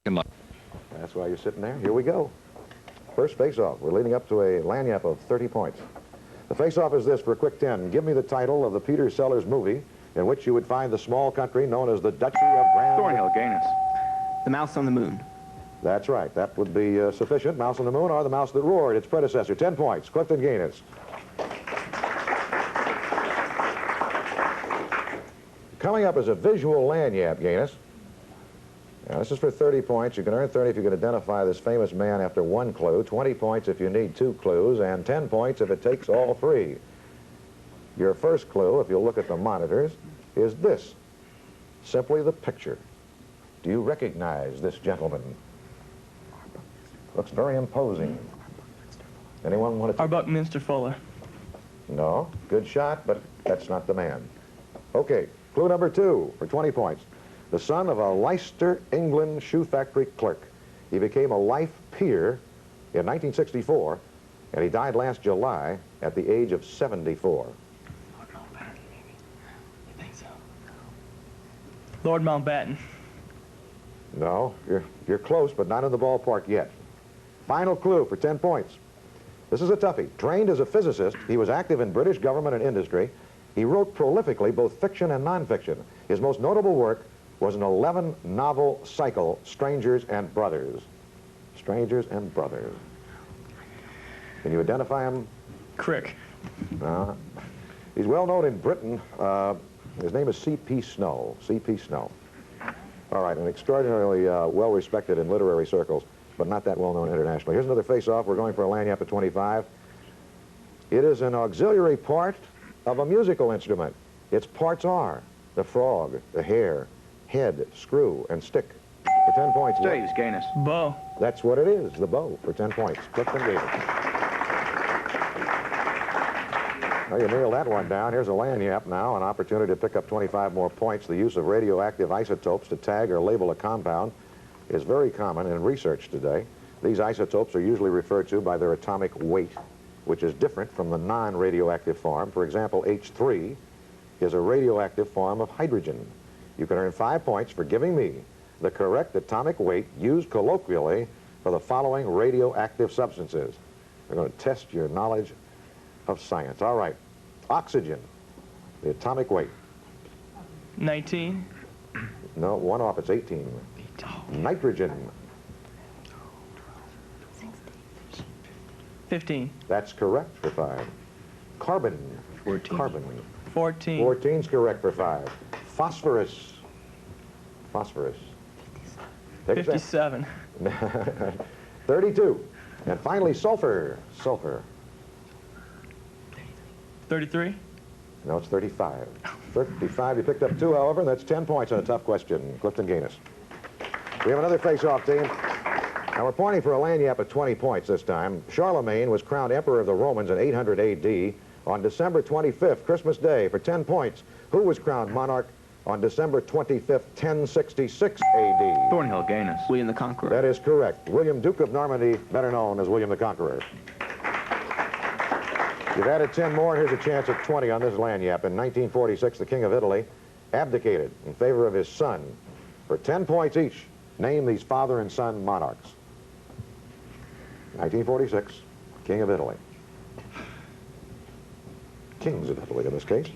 That's why you're sitting there. Here we go. First face-off. We're leading up to a lagniappe of 30 points. The face-off is this for a quick 10. Give me the title of the Peter Sellers movie in which you would find the small country known as the Duchy of Grand... Thornhill, Ganus. The Mouse on the Moon. That's right. That would be sufficient. Mouse on the Moon or The Mouse That Roared, its predecessor. 10 points. Clifton, Ganus. Coming up is a visual lagniappe, Ganus. Now, this is for 30 points. You can earn 30 if you can identify this famous man after one clue, 20 points if you need 2 clues, and 10 points if it takes all 3. Your first clue, if you'll look at the monitors, is this. Simply the picture. Do you recognize this gentleman? Looks very imposing. Anyone want to... Arbuck Minster Fuller. No. Good shot, but that's not the man. Okay. Clue number 2 for 20 points. The son of a Leicester, England shoe factory clerk. He became a life peer in 1964, and he died last July at the age of 74. Lord Mountbatten, maybe. You think so? Lord Mountbatten. No, you're close, but not in the ballpark yet. Final clue for 10 points. This is a toughie. Trained as a physicist, he was active in British government and industry. He wrote prolifically both fiction and nonfiction. His most notable work was an 11-novel cycle, Strangers and Brothers. Strangers and Brothers. Can you identify him? Crick. He's well known in Britain. His name is C.P. Snow. C.P. Snow. All right, and extraordinarily well-respected in literary circles, but not that well-known internationally. Here's another face-off. We're going for a lagniappe at 25. It is an auxiliary part of a musical instrument. Its parts are the frog, the hare, head, screw, and stick. For 10 points. Staves, Ganus. Bow. That's what it is, the bow, for 10 points. Clifton gave it. Well, you nailed that one down. Here's a lagniappe now, an opportunity to pick up 25 more points. The use of radioactive isotopes to tag or label a compound is very common in research today. These isotopes are usually referred to by their atomic weight, which is different from the non-radioactive form. For example, H3 is a radioactive form of hydrogen. You can earn 5 points for giving me the correct atomic weight used colloquially for the following radioactive substances. We're going to test your knowledge of science. All right. Oxygen, the atomic weight. 19. No, one off, it's 18. Nitrogen. 15. That's correct for 5. Carbon. 14. Carbon. 14. 14's correct for 5. Phosphorus. Phosphorus. 57. 32. And finally, sulfur. Sulfur. 33. No, it's 35. 35, you picked up 2, however, and that's 10 points on a tough question. Clifton Ganus. We have another face-off team. Now, we're pointing for a lagniappe at 20 points this time. Charlemagne was crowned Emperor of the Romans in 800 A.D. on December 25th, Christmas Day, for 10 points. Who was crowned monarch on December 25th, 1066 A.D.? Thornhill, Ganus. William the Conqueror. That is correct. William, Duke of Normandy, better known as William the Conqueror. You've added 10 more, and here's a chance at 20 on this lagniappe. In 1946, the King of Italy abdicated in favor of his son. For 10 points each, name these father and son monarchs. 1946, King of Italy. Kings of Italy, in this case.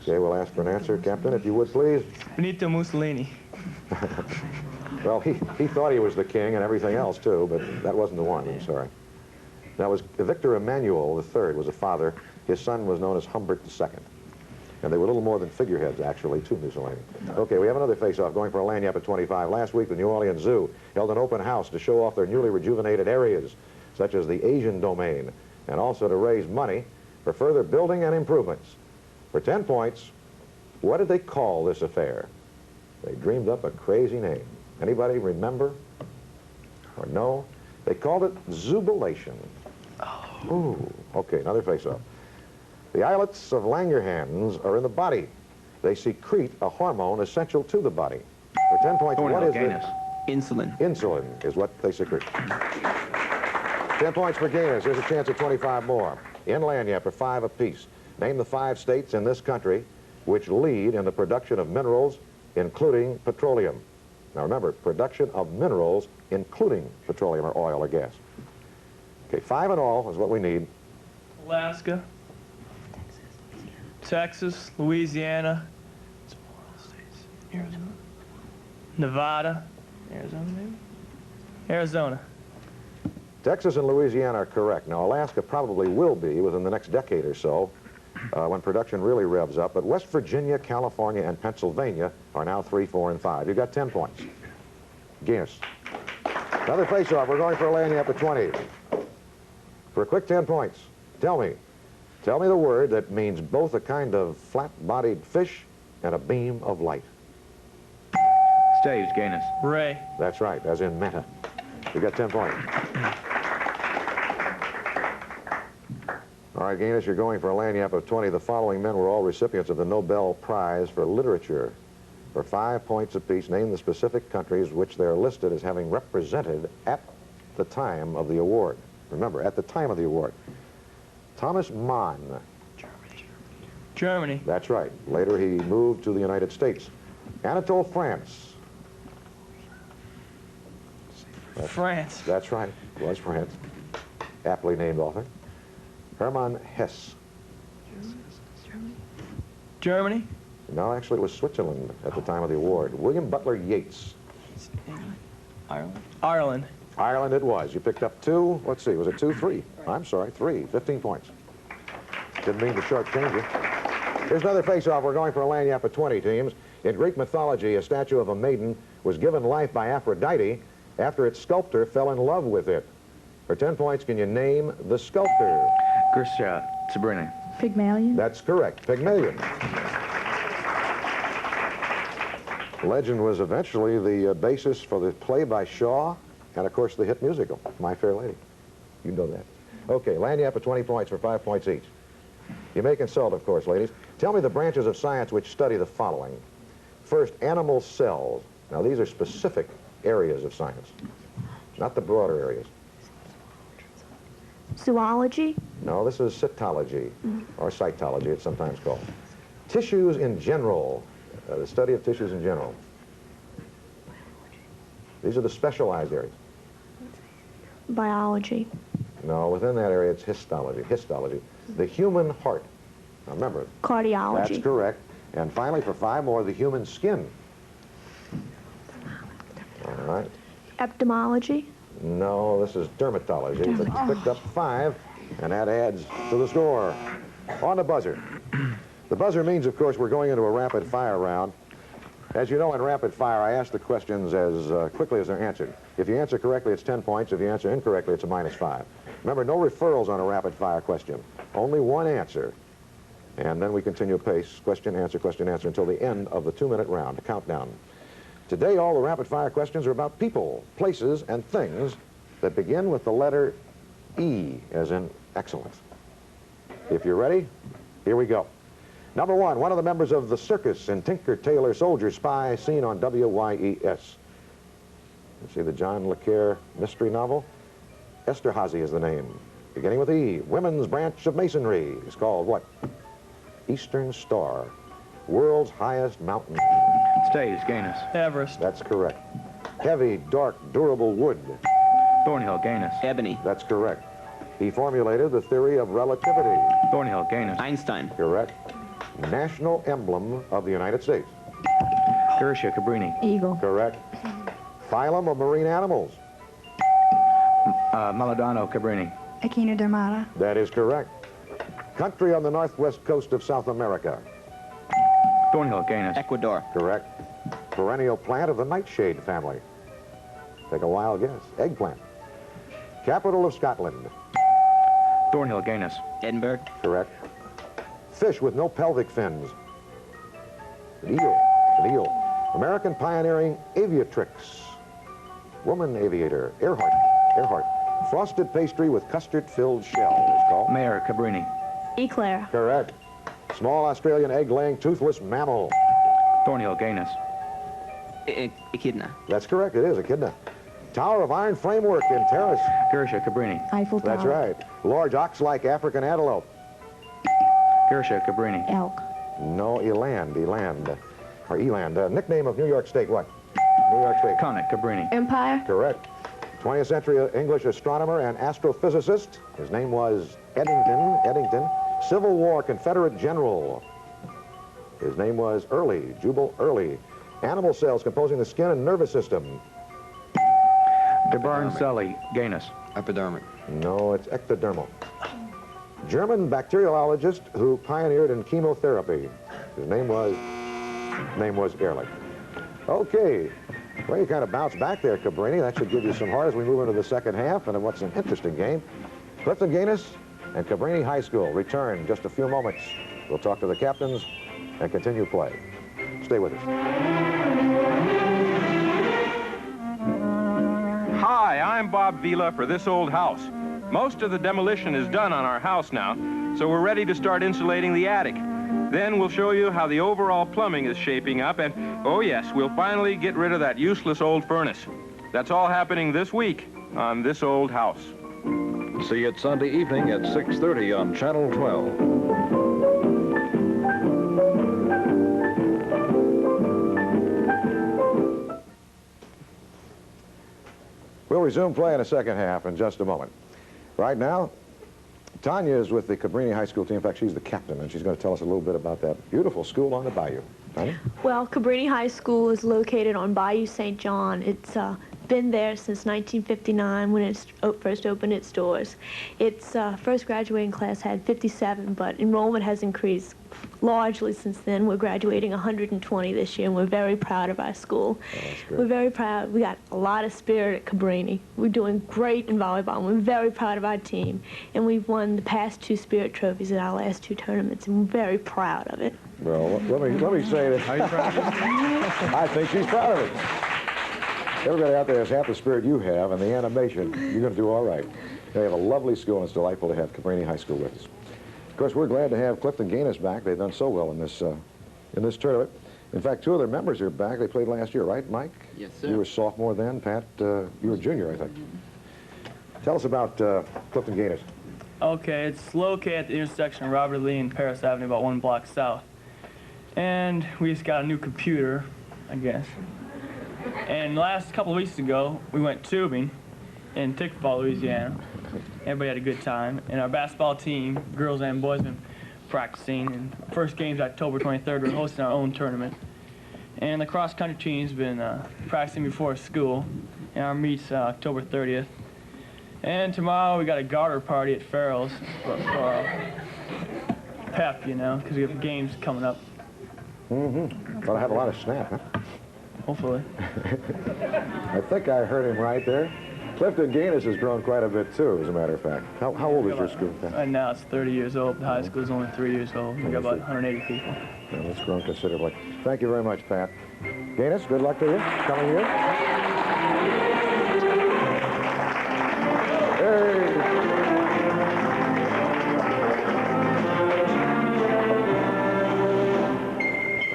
Okay, we'll ask for an answer, Captain, if you would, please. Benito Mussolini. Well, he thought he was the king and everything else, too, but that wasn't the one, I'm sorry. That was Victor Emmanuel III was a father. His son was known as Humbert II. And they were little more than figureheads, actually, to Mussolini. Okay, we have another face-off going for a lagniappe at 25. Last week, the New Orleans Zoo held an open house to show off their newly rejuvenated areas, such as the Asian domain, and also to raise money for further building and improvements. For 10 points, what did they call this affair? They dreamed up a crazy name. Anybody remember? Or no? They called it Zubilation. Oh. Ooh, okay, another face-off. The islets of Langerhans are in the body. They secrete a hormone essential to the body. For 10 points, what is it? Insulin. Insulin is what they secrete. 10 points for Ganus. Here's a chance at 25 more. In lagniappe for 5 apiece. Name the 5 states in this country which lead in the production of minerals, including petroleum. Now remember, production of minerals, including petroleum or oil or gas. Okay, 5 in all is what we need. Alaska, Texas, Louisiana, Arizona, Nevada, Arizona, maybe? Arizona. Texas and Louisiana are correct. Now, Alaska probably will be within the next decade or so when production really revs up. But West Virginia, California, and Pennsylvania are now 3, 4, and 5. You got 10 points. Ganus. Another face-off. We're going for a landing up at 20. For a quick 10 points, tell me the word that means both a kind of flat-bodied fish and a beam of light. Staves, Ganus. Ray. That's right, as in meta. You got 10 points. All right, Ganus, you're going for a lagniappe of 20. The following men were all recipients of the Nobel Prize for Literature. For 5 points apiece, name the specific countries which they're listed as having represented at the time of the award. Remember, at the time of the award. Thomas Mann. Germany. That's right. Later he moved to the United States. Anatole France. France. That's right. It was France. Aptly named author. Hermann Hesse. Germany. No, actually it was Switzerland at the time of the award. William Butler Yeats. Ireland. Ireland. Ireland it was. You picked up 2. Let's see, was it 2, 3? I'm sorry, 3. 15 points. Didn't mean to shortchange you. Here's another face-off. We're going for a lagniappe of 20 teams. In Greek mythology, a statue of a maiden was given life by Aphrodite after its sculptor fell in love with it. For 10 points, can you name the sculptor? Grisha, Cabrini. Pygmalion? That's correct. Pygmalion. Legend was eventually the basis for the play by Shaw and, of course, the hit musical, My Fair Lady. You know that. Okay, lagniappe of 20 points for 5 points each. You may consult, of course, ladies. Tell me the branches of science which study the following. First, animal cells. Now, these are specific areas of science, not the broader areas. Zoology? No, this is cytology, or cytology, it's sometimes called. Tissues in general, the study of tissues in general. These are the specialized areas. Biology? No, within that area, it's histology. Histology. The human heart. Now, remember, Cardiology? that's correct. And finally, for 5 more, the human skin. All right. Ophthalmology? No, this is dermatology, but you picked up 5, and that adds to the score. On the buzzer. The buzzer means, of course, we're going into a rapid-fire round. As you know, in rapid fire, I ask the questions as quickly as they're answered. If you answer correctly, it's 10 points. If you answer incorrectly, it's a -5. Remember, no referrals on a rapid-fire question. Only one answer. And then we continue pace, question, answer, until the end of the 2-minute round, a countdown. Today, all the rapid-fire questions are about people, places, and things that begin with the letter E, as in excellent. If you're ready, here we go. Number 1, one of the members of the circus in Tinker, Tailor, Soldier, Spy, seen on WYES. You see the John Le Carre mystery novel? Esterhazy is the name. Beginning with E, women's branch of masonry is called what? Eastern Star. World's highest mountain. Staves, Ganus. Everest. That's correct. Heavy, dark, durable wood. Thornhill, Ganus. Ebony. That's correct. He formulated the theory of relativity. Thornhill, Ganus. Einstein. Correct. National emblem of the United States. Grisha, Cabrini. Eagle? Correct. Phylum of marine animals. Maladano, Cabrini. Echinodermata? That is correct. Country on the northwest coast of South America. Thornhill, Ganus. Ecuador. Correct. Perennial plant of the nightshade family. Take a wild guess. Eggplant. Capital of Scotland. Thornhill, Ganus. Edinburgh. Correct. Fish with no pelvic fins. An eel. An eel. American pioneering aviatrix. Woman aviator. Earhart. Earhart. Frosted pastry with custard-filled shell is called. Mayor, Cabrini. Eclair? Correct. Small Australian egg-laying toothless mammal. Thornhill, Ganus. Echidna. That's correct. It is echidna. Tower of iron framework in Terrace. Grisha, Cabrini. Eiffel Tower? That's right. Large ox-like African antelope. Grisha, Cabrini. Elk? No, eland. Eland. Or eland. Nickname of New York State, what? New York State. Connick, Cabrini. Empire. Correct. 20th century English astronomer and astrophysicist. His name was Eddington. Civil War Confederate general. His name was Early, Jubal Early. Animal cells composing the skin and nervous system. DeBarncelli, Ganus. Epidermic. No, it's ectodermal. German bacteriologist who pioneered in chemotherapy. His name was Ehrlich. Okay. Well, you kind of bounced back there, Cabrini. That should give you some heart as we move into the second half and what's an interesting game. Clifton Ganus and Cabrini High School return in just a few moments. We'll talk to the captains and continue play. Stay with us. Hi, I'm Bob Vila for This Old House. Most of the demolition is done on our house now, so we're ready to start insulating the attic. Then we'll show you how the overall plumbing is shaping up, and, oh yes, we'll finally get rid of that useless old furnace. That's all happening this week on This Old House. See it Sunday evening at 6:30 on Channel 12. We'll resume play in the second half in just a moment. Right now, Tanya is with the Cabrini High School team. In fact, she's the captain, and she's going to tell us a little bit about that beautiful school on the bayou. Tanya? Well, Cabrini High School is located on Bayou St. John. It's been there since 1959 when it first opened its doors. Its first graduating class had 57, but enrollment has increased largely since then. We're graduating 120 this year, and we're very proud of our school. Oh, that's great. We're very proud. We got a lot of spirit at Cabrini. We're doing great in volleyball, and we're very proud of our team. And we've won the past 2 spirit trophies at our last 2 tournaments, and we're very proud of it. Well, let me say that. Are you proud of it? I think she's proud of it. Everybody out there has half the spirit you have, and the animation, you're going to do all right. They have a lovely school, and it's delightful to have Cabrini High School with us. Of course, we're glad to have Clifton Ganus back. They've done so well in this tournament. In fact, 2 of their members are back. They played last year, right, Mike? Yes, sir. You were sophomore then. Pat, you were junior, I think. Tell us about Clifton Ganus. Okay, it's located at the intersection of Robert Lee and Paris Avenue, about 1 block south. And we just got a new computer, I guess. And last couple of weeks ago, we went tubing in Twinkle, Louisiana. Everybody had a good time. And our basketball team, girls and boys, been practicing. And first game's October 23rd. We're hosting our own tournament. And the cross-country team's been practicing before school. And our meet's October 30th. And tomorrow we got a garter party at Farrell's for pep, you know, because we have games coming up. Mm-hmm. Thought I had a lot of snap, huh? Hopefully. I think I heard him right there. Clifton Ganus has grown quite a bit, too, as a matter of fact. How old is your school? Right now it's 30 years old. The high school is only 3 years old. We got about 180 people. Well, it's grown considerably. Thank you very much, Pat. Ganus, good luck to you coming year. Hey!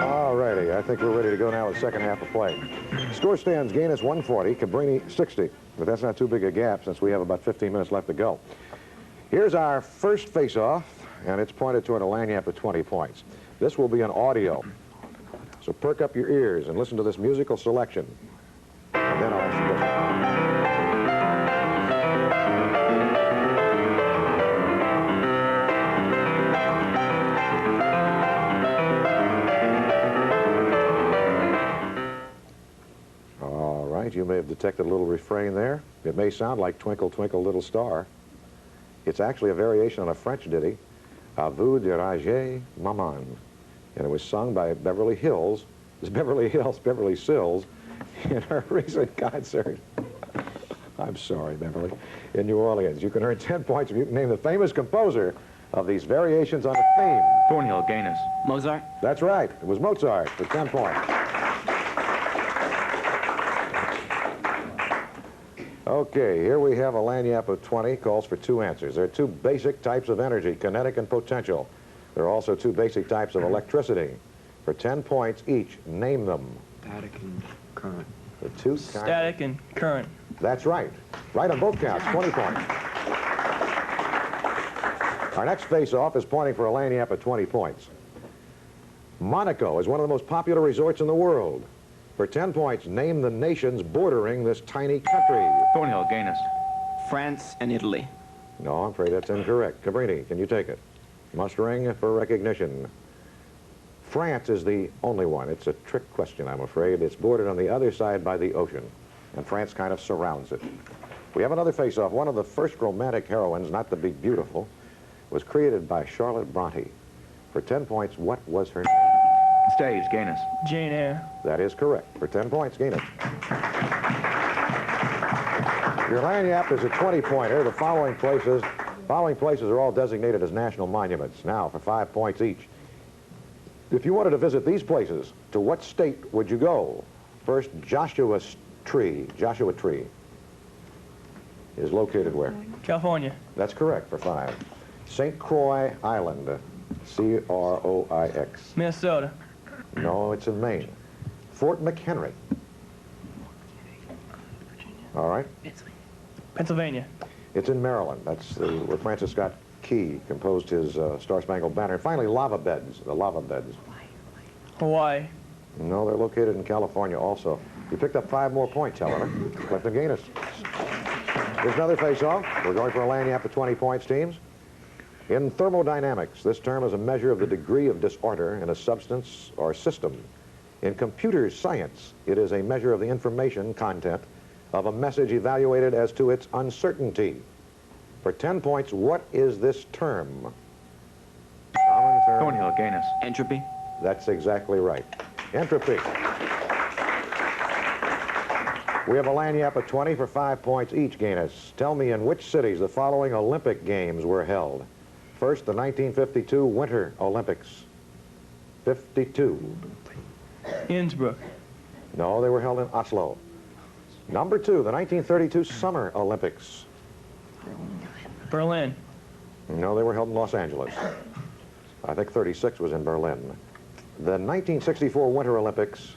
All righty, I think we're ready to go now with the second half of play. Score stands Ganus 140, Cabrini 60. But that's not too big a gap since we have about 15 minutes left to go. Here's our first face-off, and it's pointed toward a lanyard of 20 points. This will be an audio. So perk up your ears and listen to this musical selection. And then I'll ask you a question. You may have detected a little refrain there. It may sound like Twinkle, Twinkle, Little Star. It's actually a variation on a French ditty, À vous de rager, maman. And it was sung by Beverly Sills in her recent concert. I'm sorry, Beverly, in New Orleans. You can earn 10 points if you can name the famous composer of these variations on a theme. Thornhill, Ganus. Mozart. That's right. It was Mozart for 10 points. Okay, here we have a lanyard of 20, calls for 2 answers. There are 2 basic types of energy, kinetic and potential. There are also 2 basic types of electricity. For 10 points each, name them. Static and current. The 2 Static and current. That's right. Right on both counts, 20 points. Our next face-off is pointing for a lanyard of 20 points. Monaco is one of the most popular resorts in the world. For 10 points, name the nations bordering this tiny country. Thornhill, Ganus. France and Italy. No, I'm afraid that's incorrect. Cabrini, can you take it? Must ring for recognition. France is the only one. It's a trick question, I'm afraid. It's bordered on the other side by the ocean, and France kind of surrounds it. We have another face-off. One of the first romantic heroines, not to be beautiful, was created by Charlotte Bronte. For 10 points, what was her name? Staves, Ganus. Jane Eyre. That is correct. For 10 points, Ganus. Your lanyap is a 20-pointer. The following places are all designated as national monuments. Now, for 5 points each. If you wanted to visit these places, to what state would you go? First, Joshua Tree is located where? California. That's correct, for 5. St. Croix Island, C-R-O-I-X. Minnesota. No, it's in Maine. Fort McHenry. All right. Pennsylvania. It's in Maryland. That's where Francis Scott Key composed his Star-Spangled Banner. And finally, lava beds, the lava beds. Hawaii. No, they're located in California also. You picked up 5 more points, however. Clifton Ganus. Here's another face-off. We're going for a lanyap of 20 points, teams. In thermodynamics, this term is a measure of the degree of disorder in a substance or system. In computer science, it is a measure of the information content of a message evaluated as to its uncertainty. For 10 points, what is this term? Common term. Thornhill, Ganus. Entropy. That's exactly right. Entropy. We have a lanyap of 20 for 5 points each, Ganus. Tell me in which cities the following Olympic Games were held. First, the 1952 Winter Olympics. 52. Innsbruck. No, they were held in Oslo. Number 2, the 1932 Summer Olympics. Berlin. No, they were held in Los Angeles. I think 36 was in Berlin. The 1964 Winter Olympics.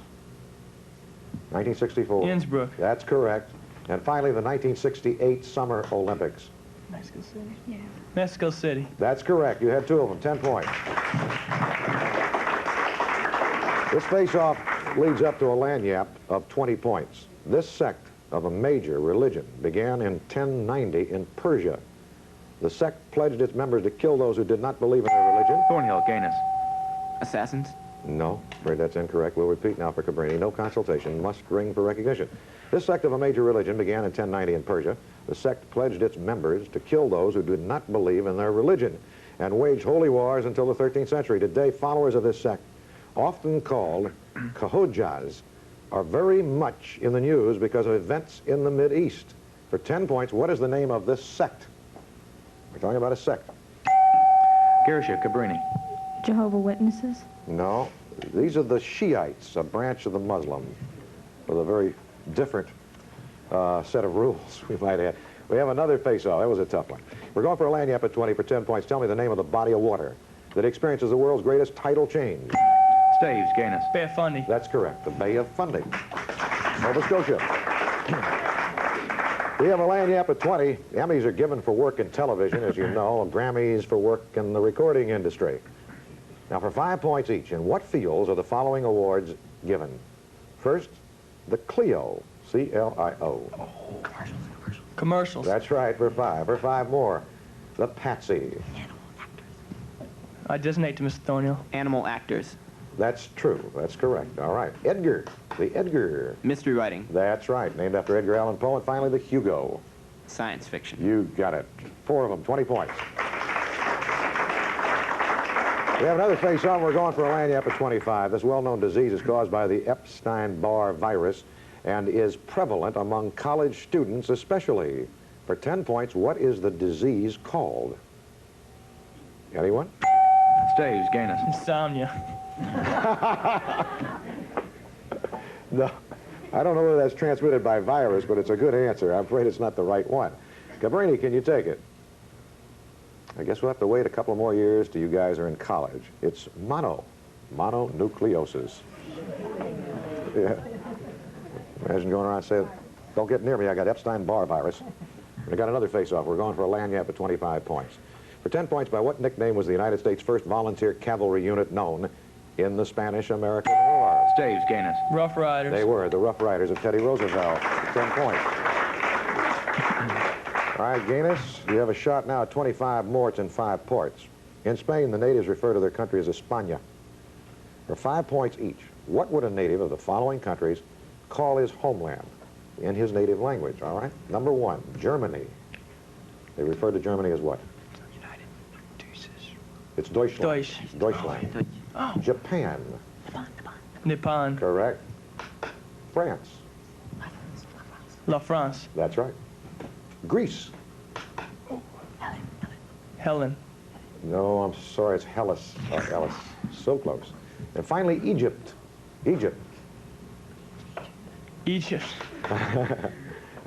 1964. Innsbruck. That's correct. And finally, the 1968 Summer Olympics. Mexico City. Yeah. Mexico City. That's correct. You had 2 of them, 10 points. This face-off leads up to a lanyap of 20 points. This sect of a major religion began in 1090 in Persia. The sect pledged its members to kill those who did not believe in their religion. Thornhill, Ganus. Assassins. No, afraid that's incorrect. We'll repeat now for Cabrini. No consultation. Must ring for recognition. This sect of a major religion began in 1090 in Persia. The sect pledged its members to kill those who did not believe in their religion and waged holy wars until the 13th century. Today, followers of this sect, often called Khojas, are very much in the news because of events in the Mideast. For 10 points, what is the name of this sect? We're talking about a sect. Gersha, Cabrini. Jehovah Witnesses? No, these are the Shiites, a branch of the Muslim, with a very different set of rules, we might add. We have another face-off. That was a tough one. We're going for a lanyap at 20 for 10 points. Tell me the name of the body of water that experiences the world's greatest tidal change. Staves, Ganus. Bay of Fundy. That's correct, the Bay of Fundy, Nova Scotia. We have a lanyap at 20. Emmys are given for work in television, as you know, and Grammys for work in the recording industry. Now, for 5 points each, in what fields are the following awards given? First, the Clio, C-L-I-O. Commercials. That's right, for 5. For 5 more, the Patsy. I designate to Mr. Thornhill. Animal actors. That's true. That's correct. All right. Edgar, the Edgar. Mystery writing. That's right, named after Edgar Allan Poe. And finally, the Hugo. Science fiction. You got it. 4 of them, 20 points. We have another face-on. We're going for a lanyap at 25. This well-known disease is caused by the Epstein-Barr virus and is prevalent among college students especially. For 10 points, what is the disease called? Anyone? Staves, Ganus. Insomnia. No, I don't know whether that's transmitted by virus, but it's a good answer. I'm afraid it's not the right one. Cabrini, can you take it? I guess we'll have to wait a couple more years till you guys are in college. It's mononucleosis. Yeah. Imagine going around saying, don't get near me, I got Epstein-Barr virus. And I got another face-off. We're going for a lanyap at 25 points. For 10 points, by what nickname was the United States' first volunteer cavalry unit known in the Spanish-American War? Staves, Ganus. Rough Riders. They were the Rough Riders of Teddy Roosevelt. 10 points. All right, Ganus, you have a shot now at 25 morts and 5 ports. In Spain, the natives refer to their country as España. For 5 points each, what would a native of the following countries call his homeland in his native language, all right? Number 1, Germany. They refer to Germany as what? United Deuces. It's Deutschland. Deutsch. Deutschland. Oh. Japan. Nippon. Correct. France. La France. That's right. Greece. Helen. No, I'm sorry, it's Hellas. Hellas. So close. And finally, Egypt. Egypt. Egypt.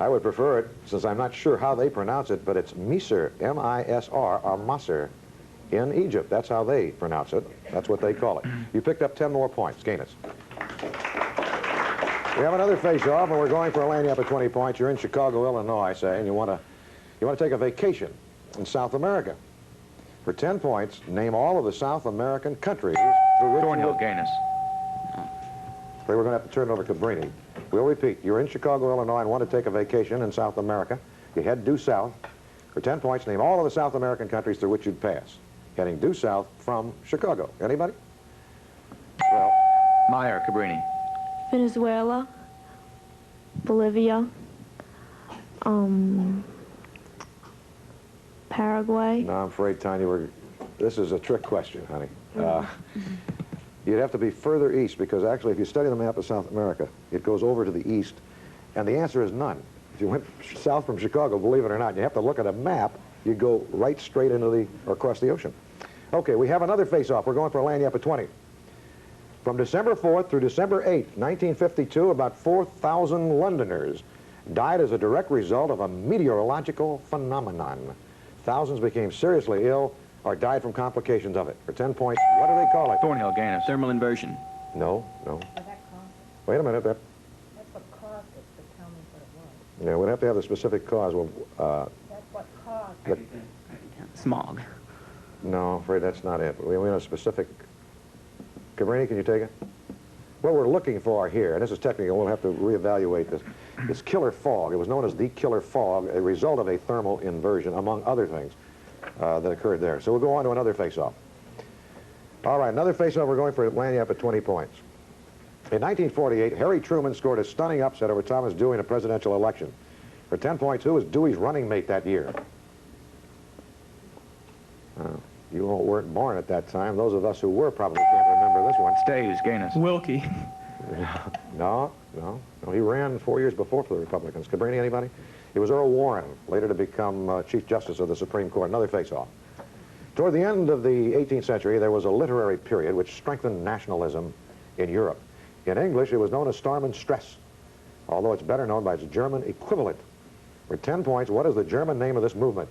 I would prefer it, since I'm not sure how they pronounce it, but it's Misr, M-I-S-R, or Masr, in Egypt. That's how they pronounce it. That's what they call it. You picked up 10 more points. Ganus. We have another face-off, and we're going for a landing up at 20 points. You're in Chicago, Illinois, say, and you want to take a vacation in South America. For 10 points, name all of the South American countries through which Thornhill, Ganus. we're going to have to turn it over to Cabrini. We'll repeat. You're in Chicago, Illinois, and want to take a vacation in South America. You head due south. For 10 points, name all of the South American countries through which you'd pass. Heading due south from Chicago. Anybody? Well, Meyer, Cabrini. Venezuela, Bolivia, Paraguay. no, I'm afraid, Tanya, this is a trick question, honey. You'd have to be further east, because actually, if you study the map of South America, it goes over to the east, and the answer is none. If you went south from Chicago, believe it or not, you have to look at a map, you go right straight into or across the ocean. Okay, we have another face-off. We're going for a landing up at 20. From December 4th through December 8th, 1952, about 4,000 Londoners died as a direct result of a meteorological phenomenon. Thousands became seriously ill or died from complications of it. For 10 points, what do they call it? Thornhill, Ganus. Thermal inversion. No. Wait a minute. That's what caused it, but tell me what it was. Yeah, we'd have to have the specific cause. Well, That's what caused it. Smog. no, I'm afraid that's not it. We know a specific... Cabrini, can you take it? What we're looking for here, and this is technical, we'll have to reevaluate this killer fog. It was known as the killer fog, a result of a thermal inversion, among other things, that occurred there. So we'll go on to another face-off. All right, another face-off. We're going for landing up at 20 points. In 1948, Harry Truman scored a stunning upset over Thomas Dewey in a presidential election. For 10 points, who was Dewey's running mate that year? You all weren't born at that time. Those of us who were probably can't remember this one. Staves, Ganus. Wilkie. No. He ran 4 years before for the Republicans. Cabrini, anybody? It was Earl Warren, later to become Chief Justice of the Supreme Court. Another face-off. Toward the end of the 18th century, there was a literary period which strengthened nationalism in Europe. In English, it was known as Storm and Stress, although it's better known by its German equivalent. For 10 points, what is the German name of this movement?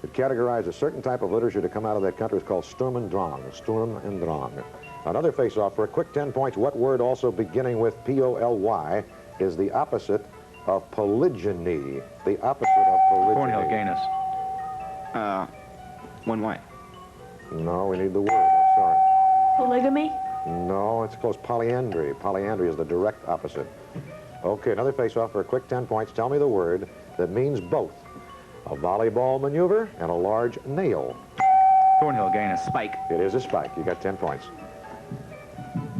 It categorized a certain type of literature to come out of that country. It's called Sturm und Drang. Sturm und Drang. Another face-off for a quick 10 points. What word also beginning with P-O-L-Y is the opposite of polygyny? The opposite of polygyny. Thornhill, Ganus. One white. No, we need the word. I'm sorry. Polygamy? No, it's close. Polyandry. Polyandry is the direct opposite. Okay, another face-off for a quick 10 points. Tell me the word that means both a volleyball maneuver and a large nail. Thornhill, Ganus. Spike. It is a spike. You got 10 points.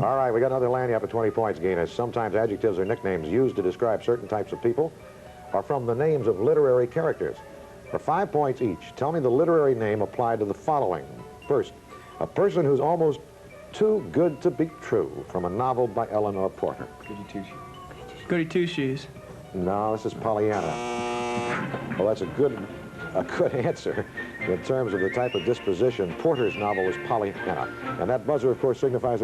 All right, we got another landing up at 20 points, Ganus. Sometimes adjectives or nicknames used to describe certain types of people are from the names of literary characters. For 5 points each, tell me the literary name applied to the following. First, a person who's almost too good to be true, from a novel by Eleanor Porter. Goody Two-Shoes. No, this is Pollyanna. Well, that's a good answer in terms of the type of disposition. Porter's novel was Pollyanna. And that buzzer, of course, signifies